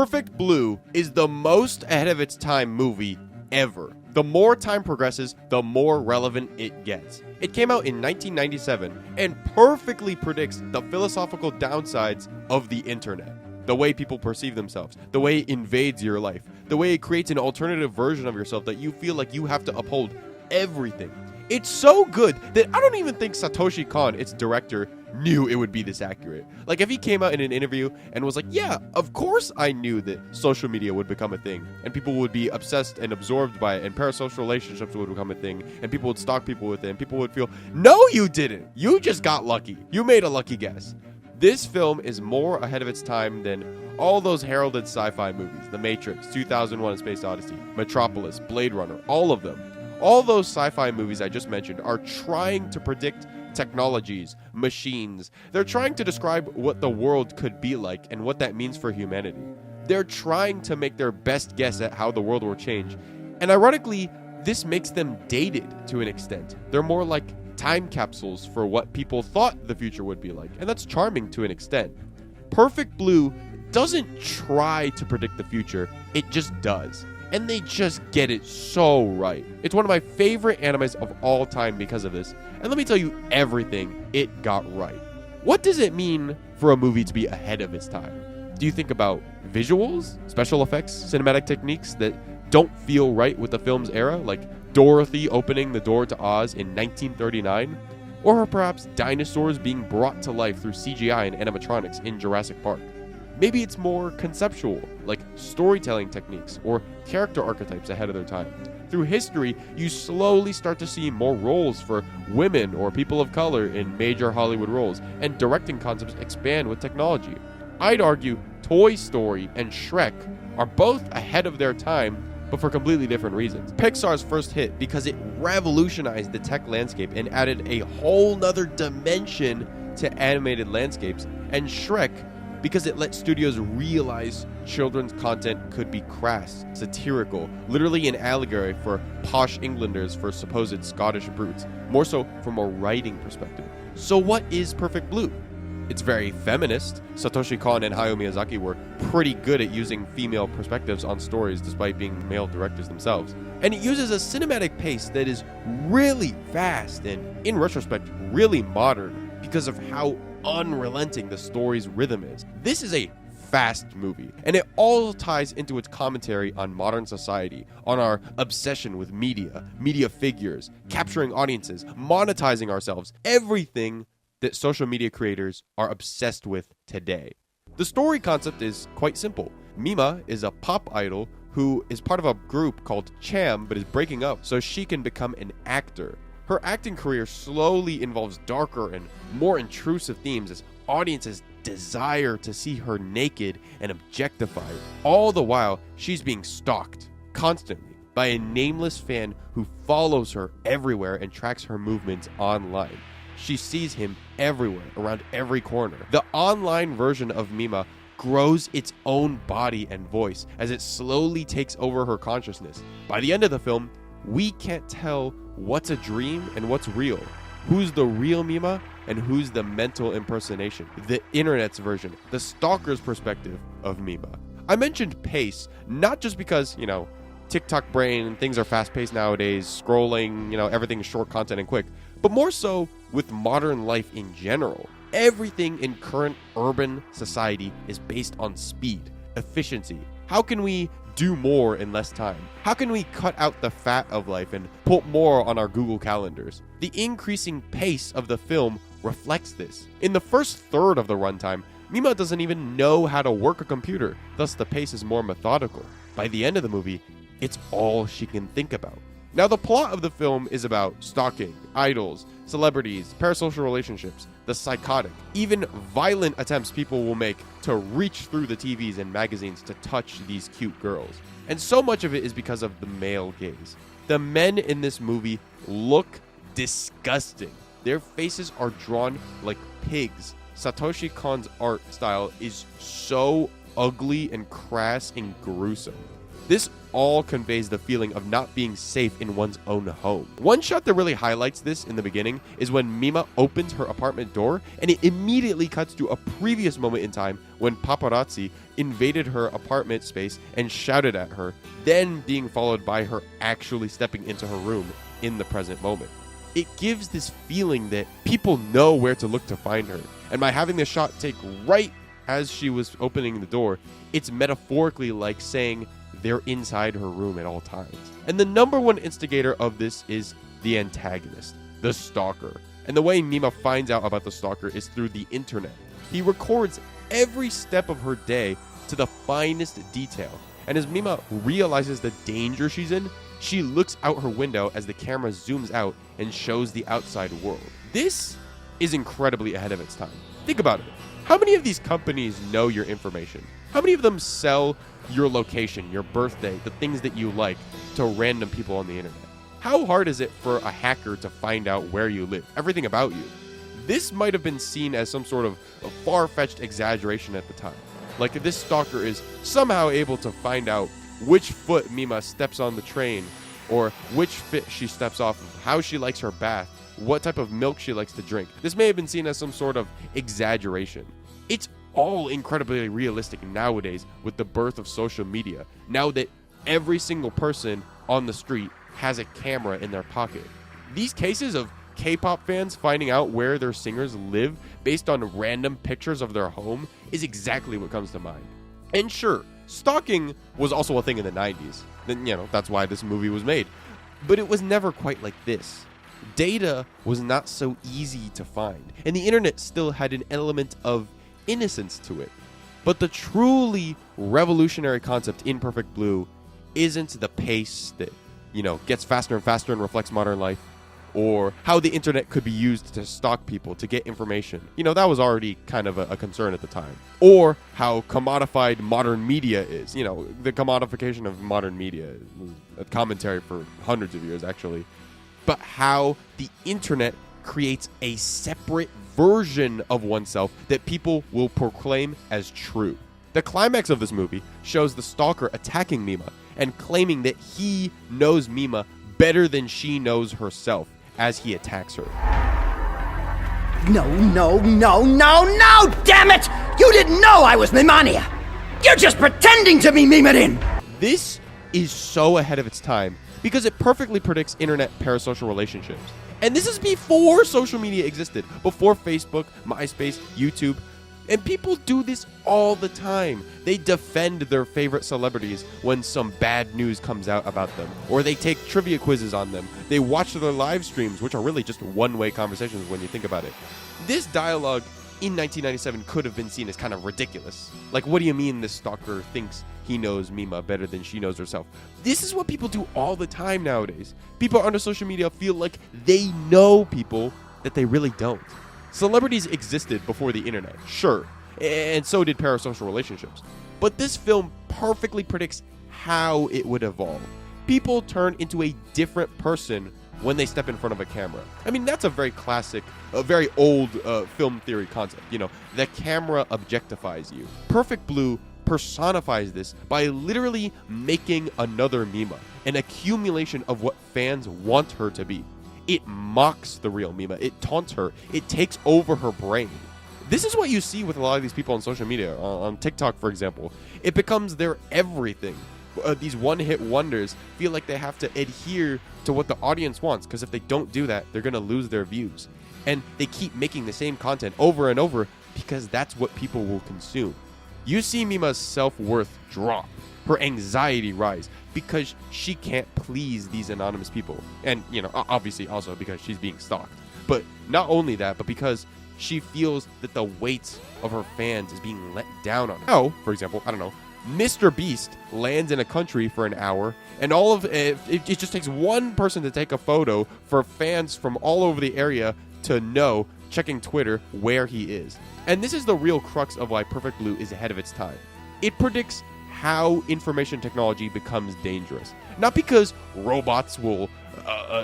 Perfect Blue is the most ahead of its time movie ever. The more time progresses, the more relevant it gets. It came out in 1997 and perfectly predicts the philosophical downsides of the internet. The way people perceive themselves, the way it invades your life, the way it creates an alternative version of yourself that you feel like you have to uphold everything. It's so good that I don't even think Satoshi Kon, its director, knew it would be this accurate. Like, if he came out in an interview and was like, yeah, of course I knew that social media would become a thing, and people would be obsessed and absorbed by it, and parasocial relationships would become a thing, and people would stalk people with it, and people would feel, no, you didn't. You just got lucky. You made a lucky guess. This film is more ahead of its time than all those heralded sci-fi movies. The Matrix, 2001: A Space Odyssey, Metropolis, Blade Runner, all of them. All those sci-fi movies I just mentioned are trying to predict technologies, machines. They're trying to describe what the world could be like and what that means for humanity. They're trying to make their best guess at how the world will change. And ironically, this makes them dated to an extent. They're more like time capsules for what people thought the future would be like. And that's charming to an extent. Perfect Blue doesn't try to predict the future, it just does. And they just get it so right. It's one of my favorite animes of all time because of this. And let me tell you everything it got right. What does it mean for a movie to be ahead of its time? Do you think about visuals, special effects, cinematic techniques that don't feel right with the film's era, like Dorothy opening the door to Oz in 1939? Or perhaps dinosaurs being brought to life through CGI and animatronics in Jurassic Park? Maybe it's more conceptual, like storytelling techniques or character archetypes ahead of their time. Through history, you slowly start to see more roles for women or people of color in major Hollywood roles, and directing concepts expand with technology. I'd argue Toy Story and Shrek are both ahead of their time, but for completely different reasons. Pixar's first hit because it revolutionized the tech landscape and added a whole nother dimension to animated landscapes, and Shrek because it let studios realize children's content could be crass, satirical, literally an allegory for posh Englanders for supposed Scottish brutes, more so from a writing perspective. So what is Perfect Blue? It's very feminist. Satoshi Kon and Hayao Miyazaki were pretty good at using female perspectives on stories despite being male directors themselves. And it uses a cinematic pace that is really fast and, in retrospect, really modern because of how unrelenting the story's rhythm is. This is a fast movie, and it all ties into its commentary on modern society, on our obsession with media figures, capturing audiences, monetizing ourselves, everything that social media creators are obsessed with today. The story concept is quite simple. Mima is a pop idol who is part of a group called Cham, but is breaking up so she can become an actor. Her acting career slowly involves darker and more intrusive themes as audiences desire to see her naked and objectified. All the while, she's being stalked constantly by a nameless fan who follows her everywhere and tracks her movements online. She sees him everywhere, around every corner. The online version of Mima grows its own body and voice as it slowly takes over her consciousness. By the end of the film, we can't tell what's a dream and what's real. Who's the real Mima and who's the mental impersonation? The internet's version, the stalker's perspective of Mima. I mentioned pace, not just because, TikTok brain, things are fast-paced nowadays, scrolling, everything is short content and quick, but more so with modern life in general. Everything in current urban society is based on speed, efficiency. How can we do more in less time? How can we cut out the fat of life and put more on our Google calendars? The increasing pace of the film reflects this. In the first third of the runtime, Mima doesn't even know how to work a computer, thus the pace is more methodical. By the end of the movie, it's all she can think about. Now, the plot of the film is about stalking, idols, celebrities, parasocial relationships, the psychotic, even violent attempts people will make to reach through the TVs and magazines to touch these cute girls. And so much of it is because of the male gaze. The men in this movie look disgusting. Their faces are drawn like pigs. Satoshi Kon's art style is so ugly and crass and gruesome. This all conveys the feeling of not being safe in one's own home. One shot that really highlights this in the beginning is when Mima opens her apartment door, and it immediately cuts to a previous moment in time when paparazzi invaded her apartment space and shouted at her, then being followed by her actually stepping into her room in the present moment. It gives this feeling that people know where to look to find her, and by having the shot take right as she was opening the door, it's metaphorically like saying they're inside her room at all times. And the number one instigator of this is the antagonist, the stalker. And the way Mima finds out about the stalker is through the internet. He records every step of her day to the finest detail. And as Mima realizes the danger she's in, she looks out her window as the camera zooms out and shows the outside world. This is incredibly ahead of its time. Think about it. How many of these companies know your information? How many of them sell your location, your birthday, the things that you like to random people on the internet? How hard is it for a hacker to find out where you live, everything about you? This might have been seen as some sort of a far-fetched exaggeration at the time. Like this stalker is somehow able to find out which foot Mima steps on the train, or which fit she steps off of, how she likes her bath, what type of milk she likes to drink. This may have been seen as some sort of exaggeration. It's all incredibly realistic nowadays with the birth of social media, now that every single person on the street has a camera in their pocket. These cases of K-pop fans finding out where their singers live based on random pictures of their home is exactly what comes to mind. And sure, stalking was also a thing in the 90s. Then, that's why this movie was made. But it was never quite like this. Data was not so easy to find, and the internet still had an element of innocence to it. But the truly revolutionary concept in Perfect Blue isn't the pace that, gets faster and faster and reflects modern life, or how the internet could be used to stalk people to get information. That was already kind of a concern at the time. Or how commodified modern media is. The commodification of modern media was a commentary for hundreds of years, actually. But how the internet creates a separate version of oneself that people will proclaim as true. The climax of this movie shows the stalker attacking Mima and claiming that he knows Mima better than she knows herself as he attacks her. No, damn it! You didn't know I was Me-Mania! You're just pretending to be Mima-din! This is so ahead of its time because it perfectly predicts internet parasocial relationships. And this is before social media existed, before Facebook, MySpace, YouTube. And people do this all the time. They defend their favorite celebrities when some bad news comes out about them, or they take trivia quizzes on them. They watch their live streams, which are really just one-way conversations when you think about it. This dialogue in 1997 could have been seen as kind of ridiculous. Like, what do you mean this stalker thinks he knows Mima better than she knows herself? This is what people do all the time nowadays. People on social media feel like they know people that they really don't. Celebrities existed before the internet, sure, and so did parasocial relationships. But this film perfectly predicts how it would evolve. People turn into a different person when they step in front of a camera. I mean, that's a very classic, a very old film theory concept. The camera objectifies you. Perfect Blue personifies this by literally making another Mima, an accumulation of what fans want her to be. It mocks the real Mima. It taunts her. It takes over her brain. This is what you see with a lot of these people on social media. On TikTok, for example. It becomes their everything. These one-hit wonders feel like they have to adhere to what the audience wants, because if they don't do that, they're going to lose their views. And they keep making the same content over and over because that's what people will consume. You see Mima's self-worth drop, her anxiety rise, because she can't please these anonymous people. And, obviously also because she's being stalked. But not only that, but because she feels that the weight of her fans is being let down on her. Now, for example, Mr. Beast lands in a country for an hour, and all of it just takes one person to take a photo for fans from all over the area to know, checking Twitter, where he is. And this is the real crux of why Perfect Blue is ahead of its time. It predicts how information technology becomes dangerous. Not because robots will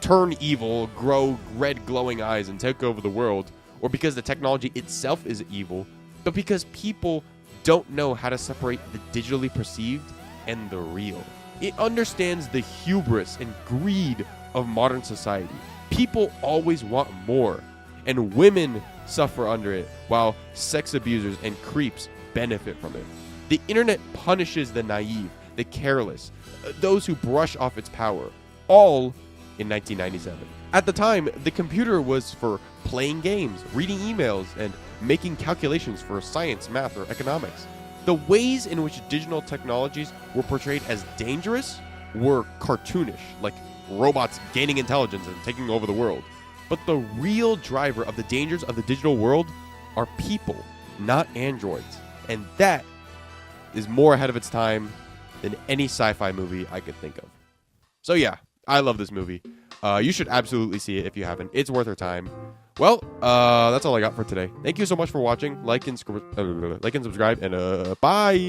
turn evil, grow red glowing eyes, and take over the world, or because the technology itself is evil, but because people don't know how to separate the digitally perceived and the real. It understands the hubris and greed of modern society. People always want more, and women suffer under it, while sex abusers and creeps benefit from it. The internet punishes the naive, the careless, those who brush off its power, all in 1997. At the time, the computer was for playing games, reading emails, and making calculations for science, math, or economics. The ways in which digital technologies were portrayed as dangerous were cartoonish, like robots gaining intelligence and taking over the world. But the real driver of the dangers of the digital world are people, not androids. And that is more ahead of its time than any sci-fi movie I could think of. So yeah, I love this movie. You should absolutely see it if you haven't. It's worth your time. Well, that's all I got for today. Thank you so much for watching. Like and subscribe, and bye!